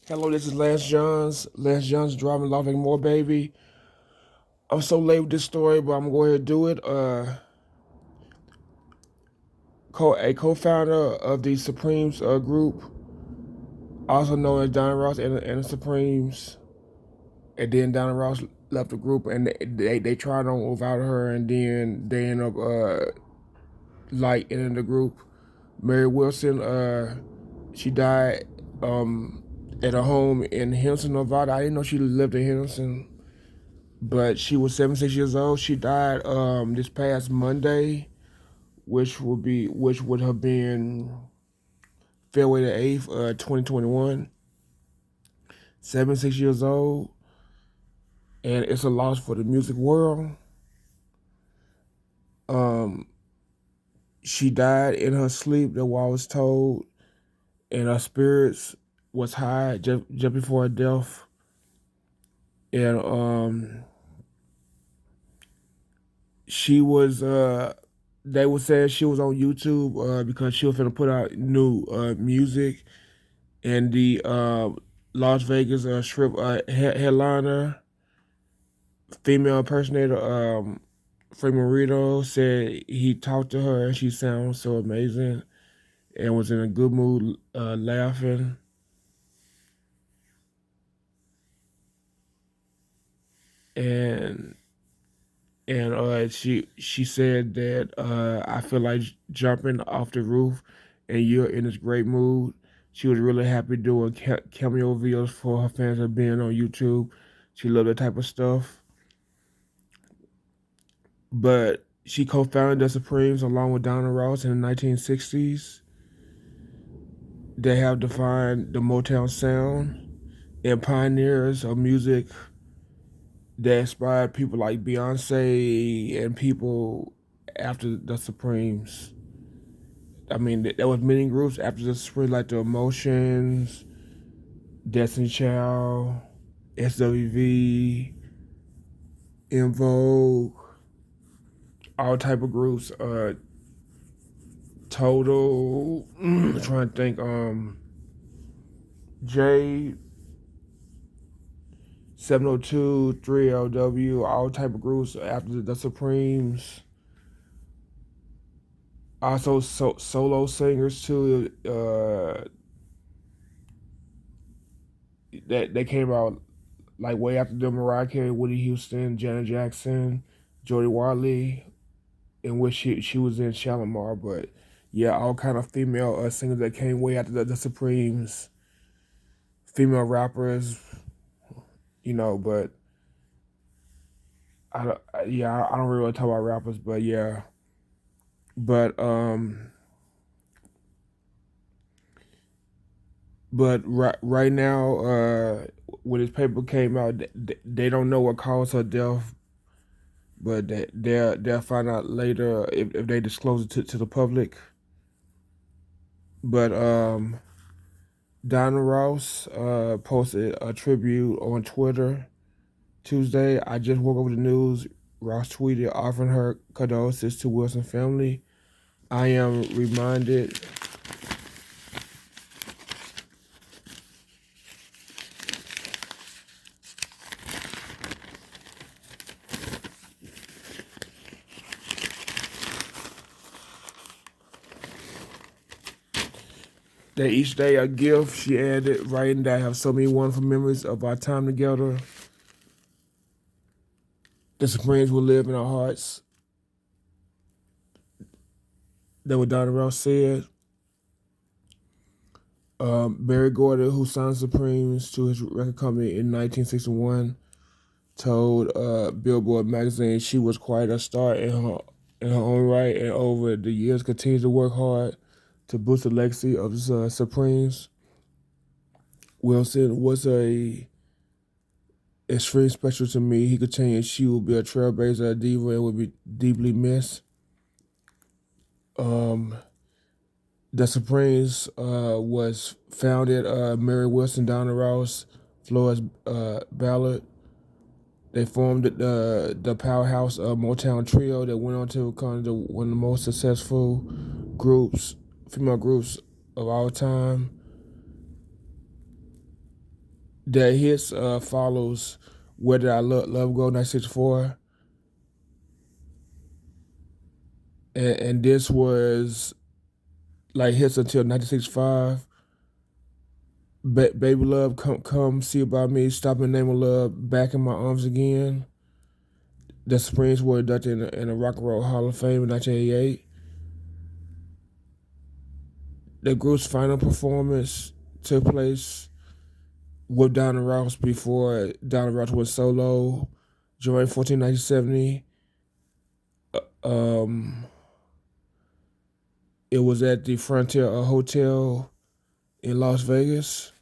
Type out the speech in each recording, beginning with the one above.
Hello, this is Lance Johns. Lance Johns driving Loving More Baby. I'm so late with this story, but I'm gonna go ahead and do it. A co-founder of the Supremes group, also known as Donna Ross and the Supremes, and then Donna Ross left the group, and they tried on without her, and then they end up like ending the group. Mary Wilson, she died at a home in Henderson, Nevada. I didn't know she lived in Henderson. But she was 76 years old. She died this past Monday, which would have been February the 8th, 2021. 76 years old, and it's a loss for the music world. Um, she died in her sleep. That's what I was told, and her spirits was high just before her death. And she was they were saying she was on YouTube because she was gonna put out new music, and the Las Vegas strip headliner, female impersonator, Frank Marino, said he talked to her and she sounds so amazing and was in a good mood, laughing. And she said that I feel like jumping off the roof, and you're in this great mood. She was really happy doing cameo videos for her fans of being on YouTube. She loved that type of stuff. But she co-founded the Supremes along with Donna Ross in the 1960s. They have defined the Motown sound and pioneers of music that inspired people like Beyonce and people after the Supremes. I mean, there was many groups after the Supremes, like the Emotions, Destiny Child, SWV, In Vogue, all type of groups. Total, I'm trying to think. J 702, 3LW, all type of groups after the Supremes. Also, solo singers too. That they came out like way after the Mariah Carey, Whitney Houston, Janet Jackson, Jodie Watley, in which she was in Shalimar. But yeah, all kind of female singers that came way after the Supremes, female rappers, But I don't really talk about rappers, but yeah, but right now, when this paper came out, they don't know what caused her death, but they'll find out later if they disclose it to the public. But Donna Ross posted a tribute on Twitter Tuesday. I just woke up with the news. Ross tweeted offering her condolences to Wilson's family. I am reminded that each day a gift. She added, writing that I have so many wonderful memories of our time together. The Supremes will live in our hearts. That what Donna Ross said. Barry Gordy, who signed Supremes to his record company in 1961, told Billboard magazine she was quite a star in her own right, and over the years continues to work hard to boost the legacy of the Supremes. Wilson was a extremely special to me. He continued, she will be a trailblazer, a diva, and will be deeply missed. The Supremes was founded Mary Wilson, Donna Ross, Flores Ballard. They formed the powerhouse Motown trio that went on to become one of the most successful groups, female groups of all time. That hits follows Where Did I Love Go 1964, and this was like hits until 1965. Baby Love, come see about me, Stop in the Name of Love, Back in My Arms Again. The Supremes were inducted in the Rock and Roll Hall of Fame in 1988. The group's final performance took place with Donna Ross before Donna Ross went solo, July 14, 1970. Um, it was at the Frontier Hotel in Las Vegas,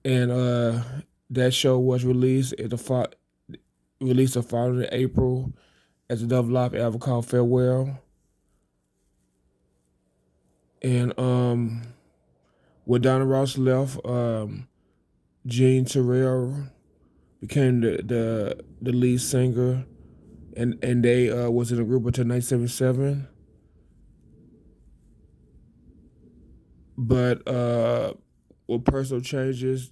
and that show was released the following April as a Dove Live album called Farewell. And when Donna Ross left, Gene Terrell became the lead singer, and they was in the group until 1977. But with personal changes,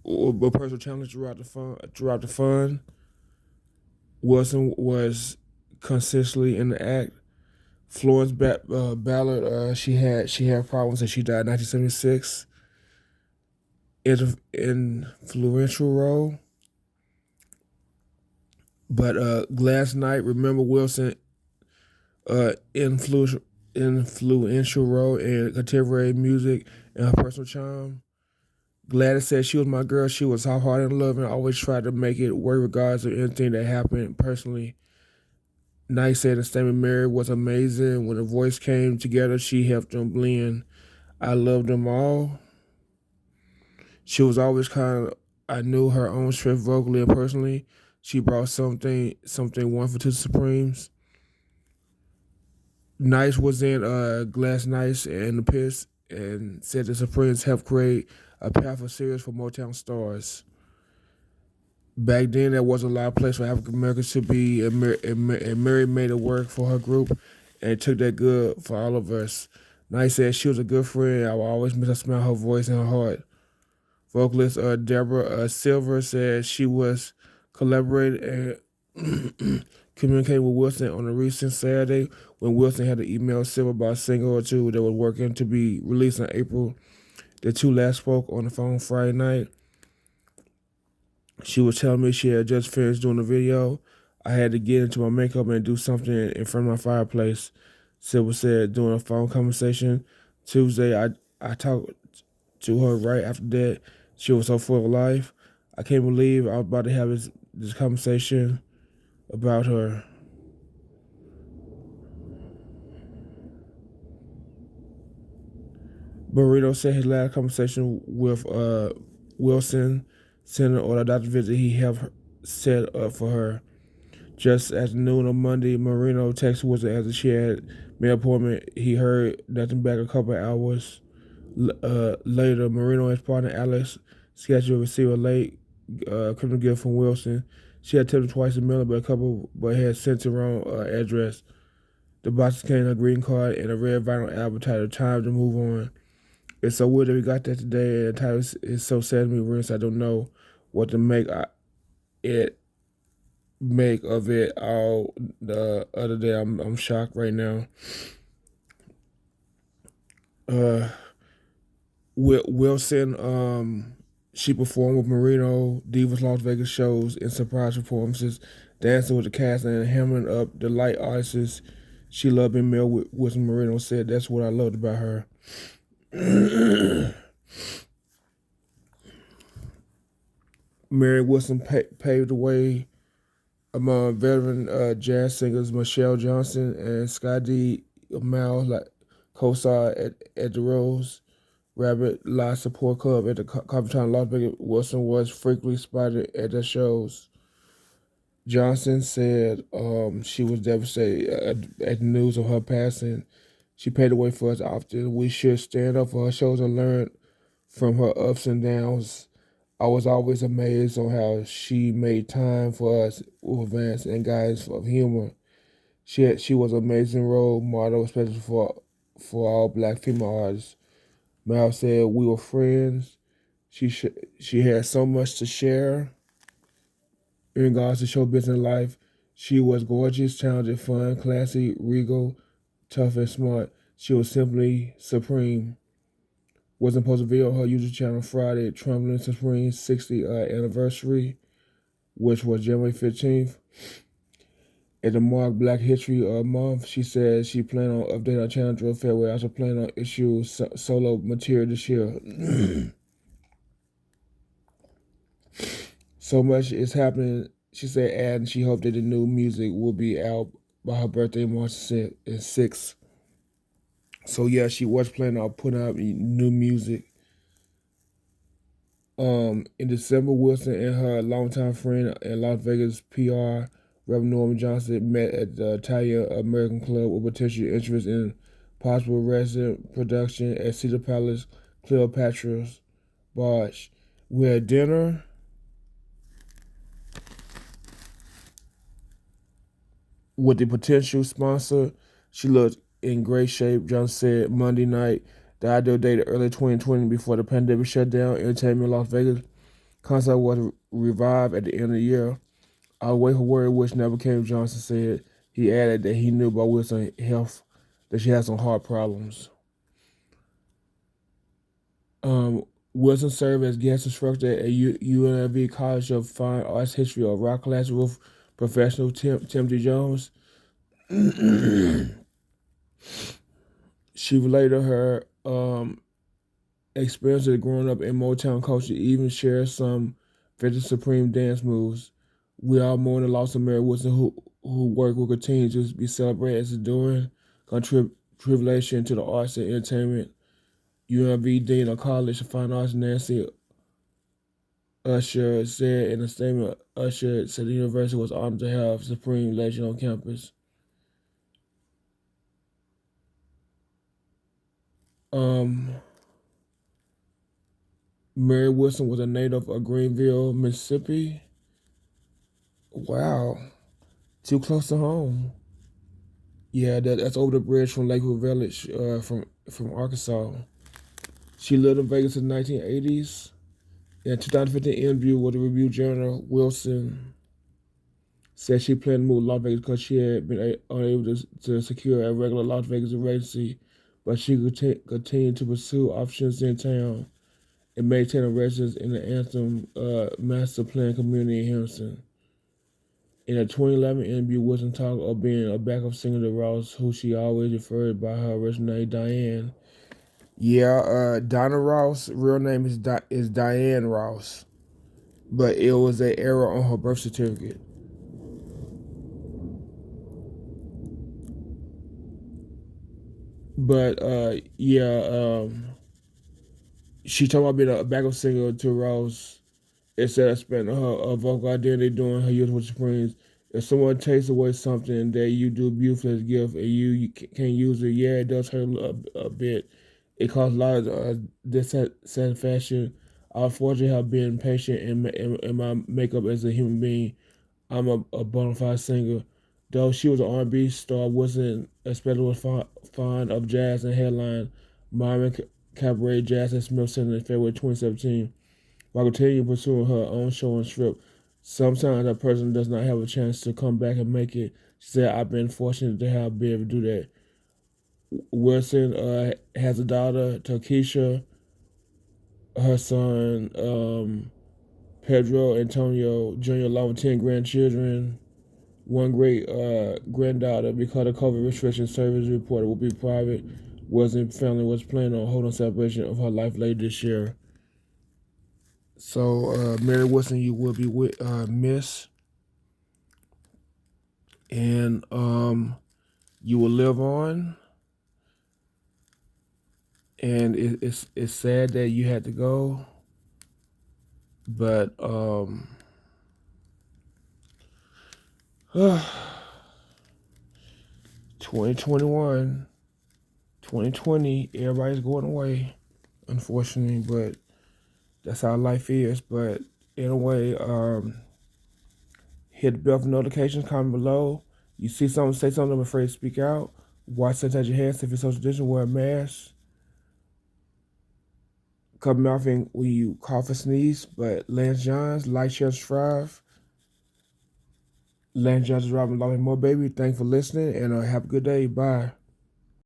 with personal challenges throughout the fun, Wilson was consistently in the act. Florence Ballard, she had problems and she died in 1976. Influential role, but Glass Knight, remember Wilson, influential role in contemporary music and her personal charm. Gladys said she was my girl. She was hot-hearted and loving. Always tried to make it work regardless of anything that happened personally. Knight said the statement Mary was amazing. When the voice came together, she helped them blend. I loved them all. She was always kind of, I knew her own strength vocally and personally. She brought something wonderful to the Supremes. Nice was in Glass Nice and the Piss and said the Supremes helped create a powerful series for Motown stars. Back then, there wasn't a lot of place for African Americans to be, and Mary made it work for her group, and it took that good for all of us. Nice said she was a good friend. I will always miss her smile, her voice, and her heart. Vocalist Deborah Silver said she was collaborating and communicating with Wilson on a recent Saturday when Wilson had to email Silver about a single or two that was working to be released in April. The two last spoke on the phone Friday night. She was telling me she had just finished doing the video. I had to get into my makeup and do something in front of my fireplace. Silver said during a phone conversation Tuesday. I talked to her right after that. She was so full of life. I can't believe I was about to have this conversation about her. Burrito said his last conversation with Wilson, Center or the doctor visit he helped set up for her. Just at noon on Monday, Marino texted Wilson after she had made an appointment. He heard nothing back a couple of hours. Later, Marino and his partner Alex scheduled to receive a late criminal gift from Wilson. She had tipped him twice a million, but had sent the wrong address. The box contained a green card and a red vinyl album titled "Time to Move On." It's so weird that we got that today, and the title is so sad to me, Rinse. I don't know what to it make of it all. The other day, I'm shocked right now. Wilson, she performed with Marino, Divas Las Vegas shows, and surprise performances, dancing with the cast and hammering up the light artists. She loved being met with Wilson. Marino said that's what I loved about her. Mary Wilson paved the way among veteran jazz singers Michelle Johnson and Scott D. Miles, like co-star at the Rose Rabbit Live Support Club at the Covington Las Vegas. Wilson was frequently spotted at the shows. Johnson said she was devastated at the news of her passing. She paved the way for us often. We should stand up for her shows and learn from her ups and downs. I was always amazed on how she made time for us with advance and guidance of humor. She was an amazing role model, especially for all black female artists. Mal said we were friends. She had so much to share in regards to show business life. She was gorgeous, talented, fun, classy, regal, tough, and smart. She was simply supreme. Wasn't supposed to be on her YouTube channel Friday, Trembling Supreme's 60th anniversary, which was January 15th. At the mark Black History Month, she said she planned on updating her channel to February. Also planning on issue solo material this year. So much is happening, she said, and she hoped that the new music will be out by her birthday, March 6th. So yeah, she was planning on putting out new music. In December, Wilson and her longtime friend and Las Vegas PR, Reverend Norman Johnson, met at the Italian American Club with potential interest in possible resident production at Cedar Palace, Cleopatra's Barge. We had dinner with the potential sponsor. She looked in great shape, Johnson said Monday night. The ideal date early 2020 before the pandemic shut down. Entertainment in Las Vegas concert was revived at the end of the year. I'll wait for word which never came, Johnson said. He added that he knew about Wilson's health, that she had some heart problems. Wilson served as guest instructor at UNLV College of Fine Arts History of Rock class with professional Timothy Jones. She related her experience of growing up in Motown culture, even shared some vintage Supreme dance moves. We all mourn the loss of Mary Wilson, who work will continue to be celebrated as enduring contribution to the arts and entertainment. UNLV Dean of College of Fine Arts Nancy Usher said in a statement. Usher said the university was honored to have Supreme legend on campus. Mary Wilson was a native of Greenville, Mississippi. Wow, too close to home. Yeah, that's over the bridge from Lakewood Village, from Arkansas. She lived in Vegas in the 1980s. In a 2015 interview with the Review Journal, Wilson said she planned to move to Las Vegas because she had been unable to secure a regular Las Vegas residency, but she could continue to pursue options in town and maintain a residence in the Anthem Master Plan community in Henderson. In a 2011 interview, Wilson talked of being a backup singer to Ross, who she always referred by her original name, Diane. Yeah, Donna Ross' real name is Diane Ross, but it was an error on her birth certificate. But yeah, she talked about being a backup singer to Ross instead of spending her vocal identity doing her youth with Supremes. If someone takes away something that you do beautifully as a gift and you can't use it, yeah, it does hurt a bit. It causes a lot of dissatisfaction. I fortunately have been patient in my makeup as a human being. I'm a bona fide singer. Though she was an R&B star, wasn't especially fond of jazz and headline Marvin Cabaret Jazz at Smith Center in February 2017. While continuing pursuing her own show and script, sometimes a person does not have a chance to come back and make it. She said, I've been fortunate to have been able to do that. Wilson has a daughter, Takesha, her son, Pedro Antonio Jr., along with 10 grandchildren, one great granddaughter. Because of COVID restrictions, service reported will be private. Wilson's family was planning on holding celebration of her life later this year. So, Mary Wilson, you will be missed, and you will live on. And it's sad that you had to go, but 2021, 2020, everybody's going away, unfortunately, but that's how life is. But anyway, hit the bell for notifications, comment below. You see something, say something, I'm afraid to speak out. Wash, sanitize your hands, if you're social distance, wear a mask. cut me off when you cough or sneeze. But Lance Johns, like, share, subscribe. Lance Johns, Robin, love me more, baby. Thanks for listening, and have a good day. Bye.